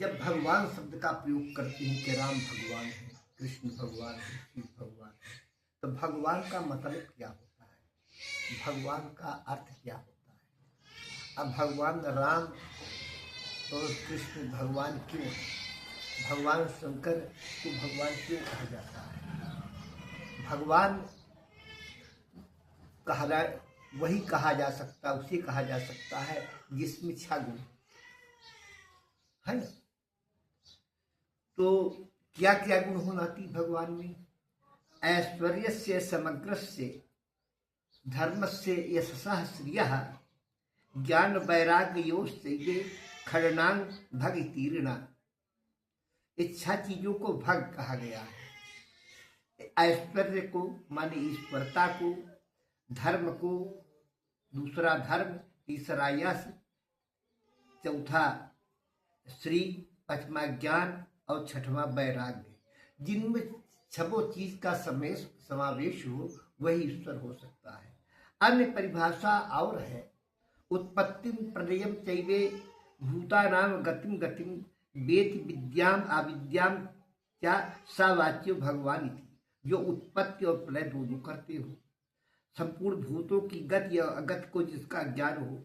जब भगवान शब्द का प्रयोग करते हैं कि राम भगवान है, कृष्ण भगवान है, शिव भगवान है, तो भगवान का मतलब क्या होता है, भगवान का अर्थ क्या होता है। अब भगवान राम और कृष्ण भगवान क्यों है, भगवान शंकर को भगवान क्यों कहा जाता है। भगवान वही कहा जा सकता, उसे कहा जा सकता है जिसमें 6 गुण है ना। तो क्या क्या गुण होना थी भगवान में। ऐश्वर्य से समग्र से धर्म से यशसः श्रिय ज्ञान वैराग्य योश से खड़नांग भग तीर्णा। इच्छा चीजों को भग कहा गया है। ऐश्वर्य को माने ईश्वरता को, धर्म को, दूसरा धर्म, तीसरा यश, चौथा श्री, पांचवा ज्ञान और छठवां वैराग्य। जिनमें छबो चीज का समावेश हो वही ईश्वर हो सकता है। अन्य परिभाषा और है, उत्पत्ति प्रलयम चैवे भूतानाम गतिम गतिम वेति विद्याम अविद्याम क्या सावाच्यो भगवान थी। जो उत्पत्ति और प्रलय दोनों करते हो, संपूर्ण भूतों की गति या अगत को जिसका ज्ञान हो,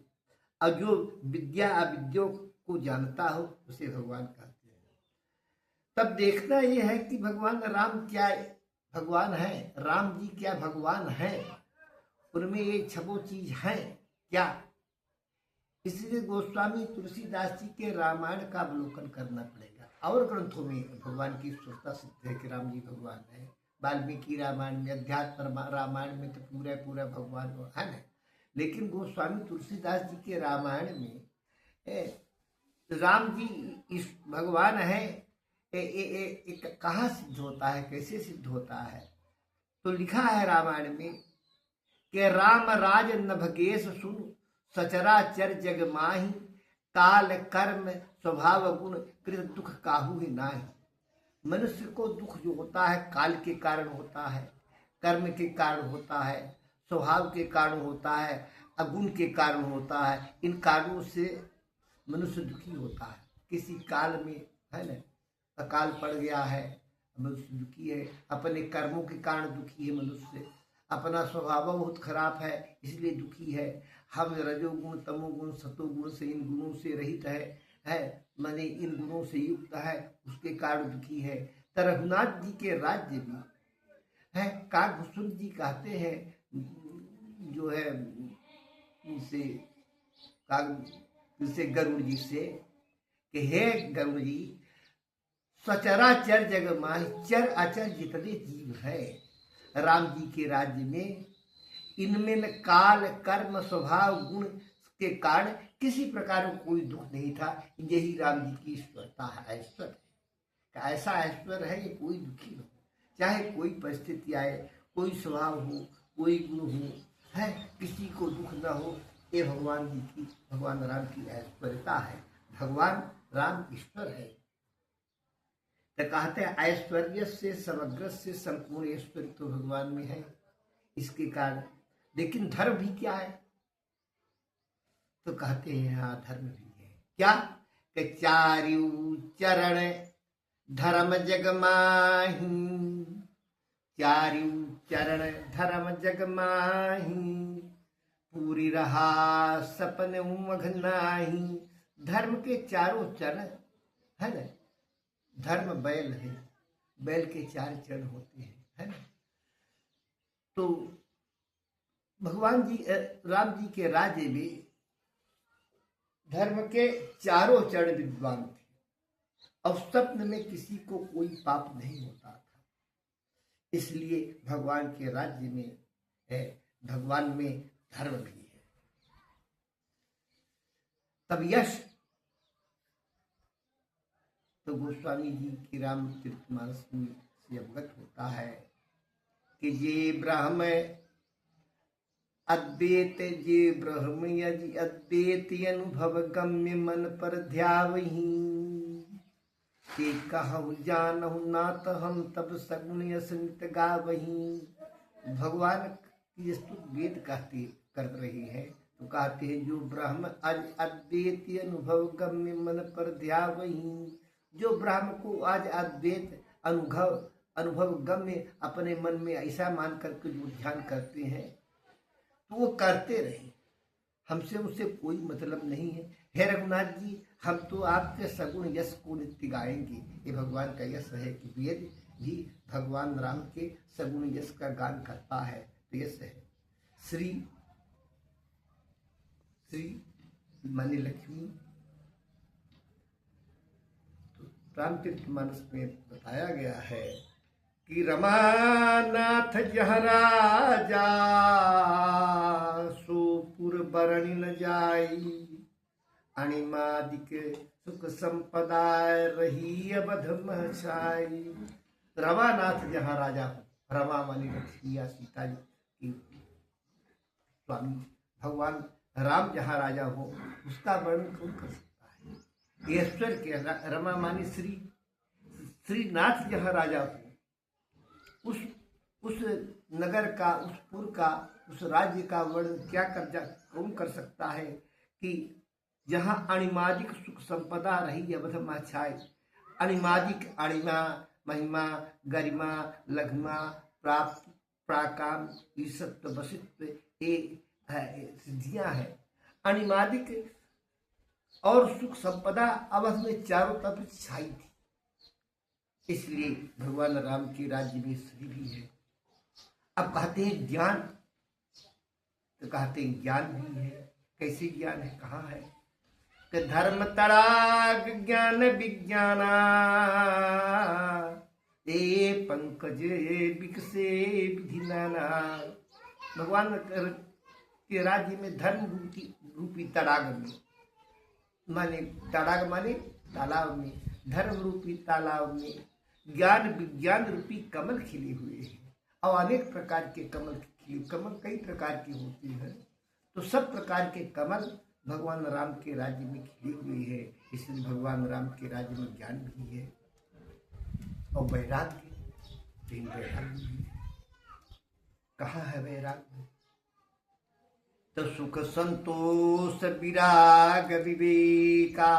और जो विद्या अविद्या को जानता हो उसे भगवान कहते हैं। तब देखना यह है कि भगवान राम क्या भगवान है, राम जी क्या भगवान है, उनमें ये छबो चीज है क्या। इसलिए गोस्वामी तुलसीदास जी के रामायण का अवलोकन करना पड़ेगा। और ग्रंथों में भगवान की ईश्वरता सिद्ध है कि राम जी भगवान है। वाल्मीकि रामायण में, अध्यात्म रामायण में तो पूरा पूरा भगवान है ना। लेकिन गोस्वामी तुलसीदास जी के रामायण में राम जी इस भगवान है कहाँ सिद्ध होता है, कैसे सिद्ध होता है। तो लिखा है रामायण में कि राम राज नभगेश सुन सचराचर जग माही काल कर्म स्वभाव गुण कृत दुख काहू ही नाही। मनुष्य को दुख जो होता है काल के कारण होता है, कर्म के कारण होता है, स्वभाव के कारण होता है, अगुण के कारण होता है। इन कारणों से मनुष्य दुखी होता है। किसी काल में है ना अकाल पड़ गया है, मनुष्य दुखी है। अपने कर्मों के कारण दुखी है मनुष्य। अपना स्वभाव बहुत खराब है इसलिए दुखी है। हम रजोगुण तमोगुण सतोगुण से, इन गुणों से रहित है माने इन गुणों से युक्त है, उसके कारण दुखी है। तो रघुनाथ जी के राज्य भी है। काकभूषण जी कहते हैं जो है उनसे गरुड़ जी से कि हे गरुड़ जी, सचराचर जग माही, चर अचर जितने जीव है राम जी के राज्य में, इनमें न काल कर्म स्वभाव गुण के कारण किसी प्रकार का कोई दुख नहीं था। यही राम जी की ईश्वरता है, ऐश्वर्य है। ऐसा ऐश्वर्य है कि कोई दुखी हो, चाहे कोई परिस्थिति आए, कोई स्वभाव हो, कोई गुण हो, है किसी को दुख न हो। ये भगवान जी की, भगवान राम की ऐश्वर्यता है। भगवान राम ईश्वर है। तो कहते हैं ऐश्वर्य से समग्र से संपूर्ण ऐश्वर्य तो भगवान में है, इसके कारण। लेकिन धर्म भी क्या है, तो कहते हैं हाँ धर्म भी है। क्या कि चारु चरण धर्म जग माही, चारु चरण धर्म जग माही, पूरी रहा सपन उमघ नाही। धर्म के चारों चरण है ना, धर्म बैल है, बैल के 4 चरण होते हैं है ना। तो भगवान जी राम जी के राज्य में धर्म के चारों चरण विद्वान थे और स्वप्न में किसी को कोई पाप नहीं होता था। इसलिए भगवान के राज्य में है, भगवान में धर्म भी है। तब यश तो गोस्वामी जी की रामचरितमानस से अवगत होता है कि ये ब्रह्म अद्वैत, जे ब्रह्म यदि अद्वैत अनुभव गम्य मन पर ध्यावही, ते कहु जानहु नाथ हम तब सगुन स्मृत गावही। भगवान की स्तुति वेद कहते कर रही है तो कहते हैं जो ब्रह्म अद्वैत अनुभव गम्य मन पर ध्यावहीं, जो ब्रह्म को आज अद्वैत अनुभव गम्य अपने मन में ऐसा मान करके जो ध्यान करते हैं तो वो करते रहे, हमसे उससे कोई मतलब नहीं है। हे रघुनाथ जी, हम तो आपके सगुण यश को नित्य गाएंगे। ये भगवान का यश है कि वेद भी भगवान राम के सगुण यश का गान करता है। तो यश है श्री माने लक्ष्मी। तो रामचरितमानस में बताया गया है कि रमानाथ जहाँ राजा सोपुर बरणी न जाई, अणिमादिक सुख संपदा रही अवध महछाई। रमानाथ जहाँ राजा हो, रमा मानी लक्ष्मी या सीता जी की स्वामी भगवान राम जहाँ राजा हो, उसका वर्णन कौन कर सकता है। ईश्वर के रमा मानी श्रीनाथ जहाँ राजा हो, उस नगर का, उस पुर का, उस राज्य का वर्णन कौन कर सकता है कि जहाँ अणिमादिक सुख संपदा रही अवध महछाई। अणिमादिक, अणिमा महिमा गरिमा लघिमा प्राप्त प्राकाम ईसत्व वसित्व सिद्धियां है। अणिमादिक और सुख संपदा अवध में चारों तरफ छाई थी, इसलिए भगवान राम के राज्य में श्री भी है। अब कहते हैं ज्ञान, तो कहते हैं ज्ञान भी है। कैसे ज्ञान है, कहाँ है कि धर्म तड़ाग ज्ञान विज्ञाना ए पंकज विकसे विधि नाना। भगवान के राज्य में धर्म रूपी तड़ाग में, माने तड़ाग माने तालाब में, धर्म रूपी तालाब में ज्ञान विज्ञान रूपी कमल खिले हुए हैं। और अनेक प्रकार के कमल कई प्रकार के होते हैं, तो सब प्रकार के कमल भगवान राम के राज्य में खिले हुए हैं। इसलिए भगवान राम के राज्य में ज्ञान भी है और वैराग्य भी है। कहाँ है वैराग्य? तो सुख संतोष विराग विवेका,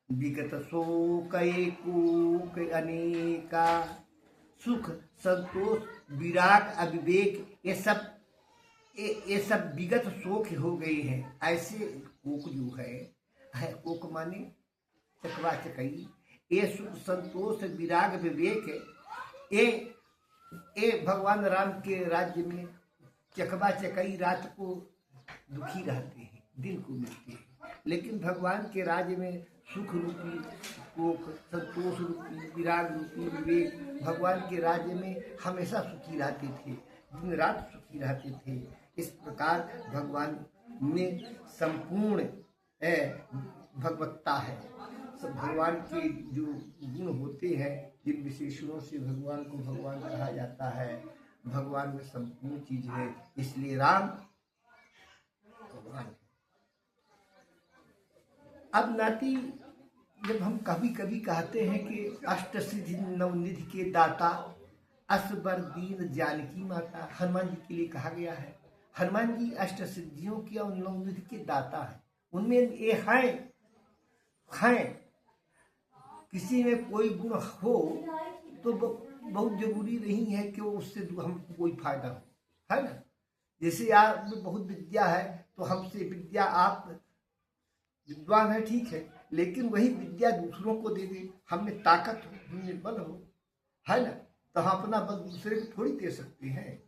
विगत शोक कूक अनेका। सुख संतोष विराग अविवेक ये सब विगत शोक हो गए हैं। ऐसे कोक जो है कोक माने चकवा चकई। ये सुख संतोष विराग विवेक ये भगवान राम के राज्य में चकवा चकई रात को दुखी रहते हैं, दिन को मिलते हैं। लेकिन भगवान के राज्य में सुख रूपी कोक, संतोष रूपी विराग रूपी विवेक भगवान के राज्य में हमेशा सुखी रहते थे, दिन रात सुखी रहते थे। इस प्रकार भगवान में संपूर्ण भगवत्ता है। सब भगवान के जो गुण होते हैं, जिन विशेषणों से भगवान को भगवान कहा जाता है, भगवान में संपूर्ण चीज है। इसलिए राम भगवान। अब नाती, जब हम कभी कभी कहते हैं कि अष्ट सिद्धि नवनिधि के दाता असबर दीन जानकी माता, हनुमान जी के लिए कहा गया है। हनुमान जी अष्ट सिद्धियों की और नवनिधि के दाता है। उनमें ये हैं। किसी में कोई गुण हो तो बहुत जरूरी नहीं है कि उससे हमको कोई फायदा हो, है ना। जैसे आप में बहुत विद्या है तो हमसे विद्या, आप विद्वान है ठीक है, लेकिन वही विद्या दूसरों को दे दे, हमें ताकत हो, हमें बल हो, है ना, तो हम अपना बल दूसरे को थोड़ी दे सकते हैं,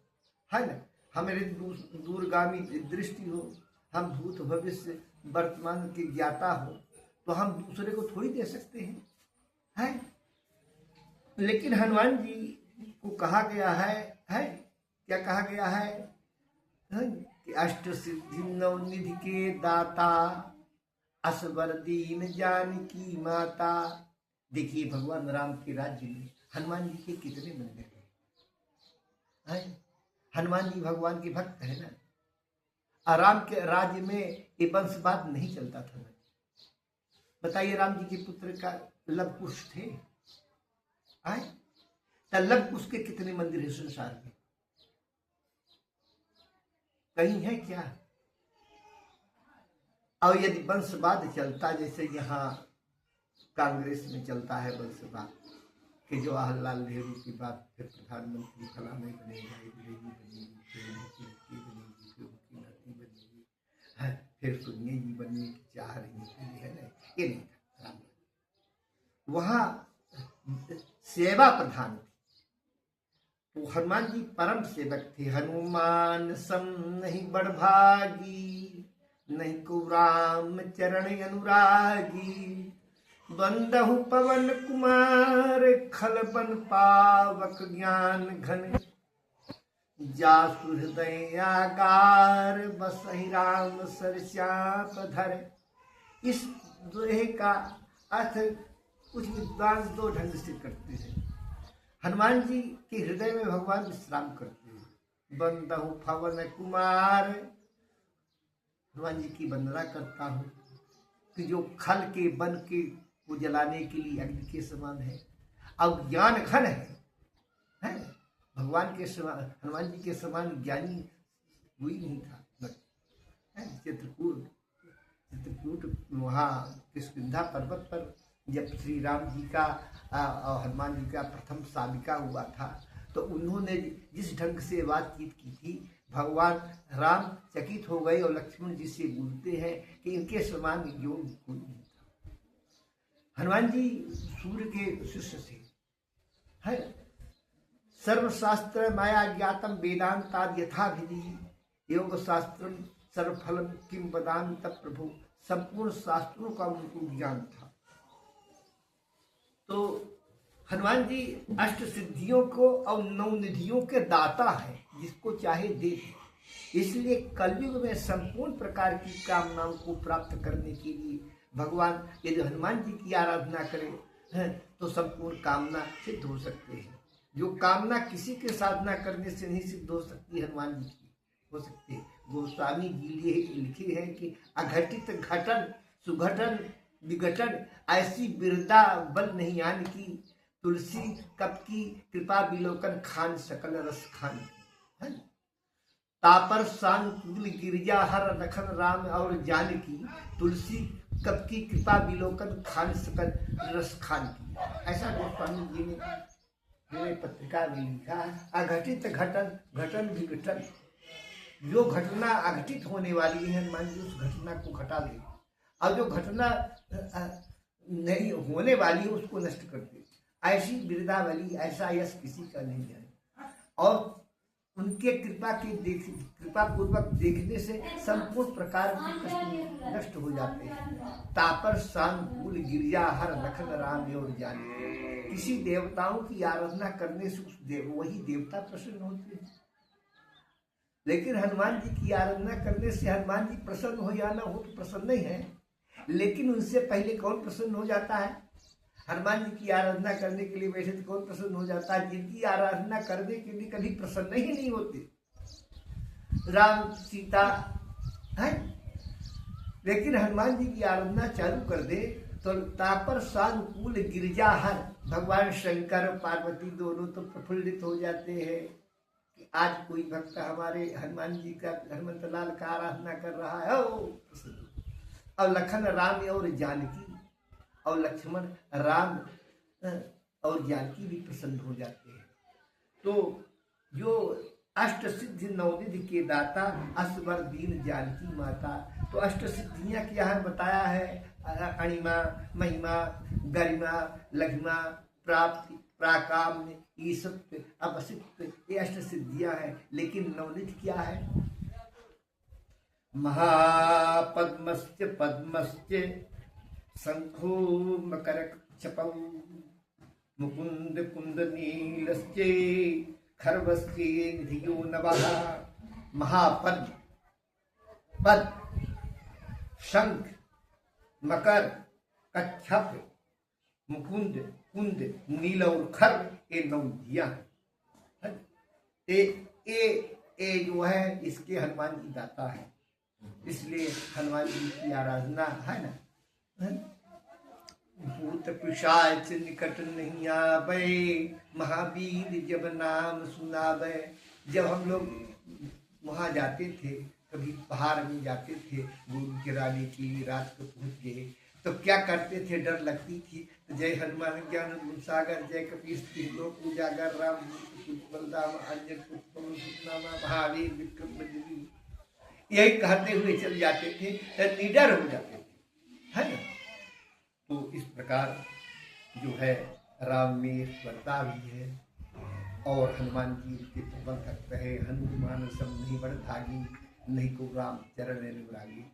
है ना। हमारे दूरगामी दृष्टि हो, हम भूत भविष्य वर्तमान के ज्ञाता हो, तो हम दूसरे को थोड़ी दे सकते हैं। लेकिन हनुमान जी को कहा गया है क्या कहा गया है कि अष्ट सिद्धि नवनिधि के दाता असबर दीन जानकी माता। देखिए भगवान राम के राज्य में हनुमान जी के कितने मंदिर हैं। हनुमान जी भगवान के भक्त है ना। राम के राज्य में ये वंशवाद नहीं चलता था। बताइए, राम जी के पुत्र का लव कुश थे, लव कुश के कितने मंदिर है संसार में? कहीं है क्या? और यदि वंशवाद चलता, जैसे यहाँ कांग्रेस में चलता है वंशवाद कि जवाहरलाल नेहरू की बात फिर प्रधानमंत्री फलाने बनेगा, बनेगी, फिर उनकी लड़की बनेगी, फिर उनकी नाती बनेगी, फिर सोनिया जी बनने की चाह रही थी, है ना, ये नहीं था। वहाँ सेवा प्रधान थी, तो हनुमान जी परम सेवक थे। हनुमान सम नहीं बड़भागी, नहीं को राम चरण अनुरागी, बंदहु पवन कुमार खल बन पावक ज्ञान घन, जासु हृदय आगार बसहि राम सर श्याप धर। इस दोहे का अर्थ कुछ विद्वान दो ढंग से करते हैं। हनुमान जी के हृदय में भगवान विश्राम करते हैं। बंदहु पवन कुमार, हनुमान जी की वंदना करता हूँ कि जो खल के बन के वो जलाने के लिए अग्नि के समान है, अब ज्ञान घन है? भगवान के समान, हनुमान जी के समान ज्ञानी कोई नहीं था। चित्रकूट वहाँ किष्किंधा पर्वत पर जब श्री राम जी का और हनुमान जी का प्रथम साबिका हुआ था, तो उन्होंने जिस ढंग से बातचीत की थी, भगवान राम चकित हो गए और लक्ष्मण जी से बोलते हैं कि इनके समान योग कोई नहीं था। हनुमान जी सूर्य के शिष्य थे, है। सर्वशास्त्र माया ज्ञातम वेदांताद यथा विधि, योग शास्त्र सर्वफलम किम वदामि तब प्रभु। संपूर्ण शास्त्रों का उनको ज्ञान था। तो हनुमान जी अष्ट सिद्धियों को और नवनिधियों के दाता है, जिसको चाहे दे। इसलिए कलयुग में संपूर्ण प्रकार की कामनाओं को प्राप्त करने के लिए भगवान यदि हनुमान जी की आराधना करें तो संपूर्ण कामना सिद्ध हो सकते हैं। जो कामना किसी के साधना करने से नहीं सिद्ध हो सकती, हनुमान जी की हो सकती है। गोस्वामी जी लिखे हैं कि अघटित घटन सुघटन विघटन ऐसी बिरदा बल नहीं आन की, तुलसी कप की कृपा विलोकन खान सकल रस खान। तापर सांकुल गिरजा हर लखन राम और जानकी, तुलसी कप की कृपा विलोकन खान सकल रस खान की। ऐसा गोस्वामी जी ने पत्रिका में लिखा है। अघटित घटन घटन विघटन, जो घटना अघटित होने वाली है हनुमान जी उस घटना को घटा दे, और जो घटना नहीं होने वाली है उसको नष्ट कर दे। ऐसी बिरदावली, ऐसा यश किसी का नहीं है। और उनके कृपा पूर्वक देखने से संपूर्ण प्रकार के कष्ट नष्ट हो जाते हैं। तापर सांकुल गिरजा हर लखन राम और जाने। किसी देवताओं की आराधना करने से वही देवता प्रसन्न होते हैं, लेकिन हनुमान जी की आराधना करने से हनुमान जी प्रसन्न हो जाना हो तो प्रसन्न ही है, लेकिन उनसे पहले कौन प्रसन्न हो जाता है? हनुमान जी की आराधना करने के लिए बैठे तो कौन प्रसन्न हो जाता है? जिनकी आराधना करने के लिए कभी प्रसन्न ही नहीं होते, राम सीता है। लेकिन हनुमान जी की आराधना चालू कर दे तो तापर सानुकूल गिरजा हर, भगवान शंकर और पार्वती दोनों तो प्रफुल्लित हो जाते हैं कि आज कोई भक्त हमारे हनुमान जी का, हनुमंत लाल का आराधना कर रहा है, और लखन राम और जानकी और लक्ष्मण राम और जानकी भी प्रसन्न हो जाते हैं। तो जो अष्ट सिद्धि नवनिधि के दाता असवर दीन जानकी माता, तो अष्ट सिद्धियां क्या है बताया है? अणिमा, महिमा, गरिमा, लघिमा, प्राप्ति, प्राकाम्य, ईशत्व, अपसित्व, ये अष्ट सिद्धियां हैं। लेकिन नवनिधि क्या है? महापद्मश्च पद्मश्च शंखो मकर चपौ, मुकुंद कुंद नीलश्चे खरवश्चे निधियो नवः। महापद्म, पद, शंख, मकर, कच्छप, मुकुंद, कुंद, नील और खर, ये नौ नदियां हैं। ये जो है इसके हनुमान जी दाता है, इसलिए हनुमान जी की आराधना है ना। भूत पिशाच निकट नहीं आवे, महावीर जब नाम सुनावे। जब हम लोग वहाँ जाते थे कभी पहाड़ में जाते थे गुरु गिराने की, रात को पहुंच गए तो क्या करते थे, डर लगती थी तो जय हनुमान ज्ञान गुण सागर, जय कपीस लोक उजागर, राम बलदाम अंजन पुष्पम सुतनामा, महावीर विक्रम बजरंगी, यही कहते हुए चल जाते थे तो निडर हो जाते थे, है ना। तो इस प्रकार जो है राम में स्वर्ता भी है और हनुमान जी के प्रबंधक रहे, हनुमान सब नहीं बढ़ भागी, नहीं को राम चरण अनुरागी।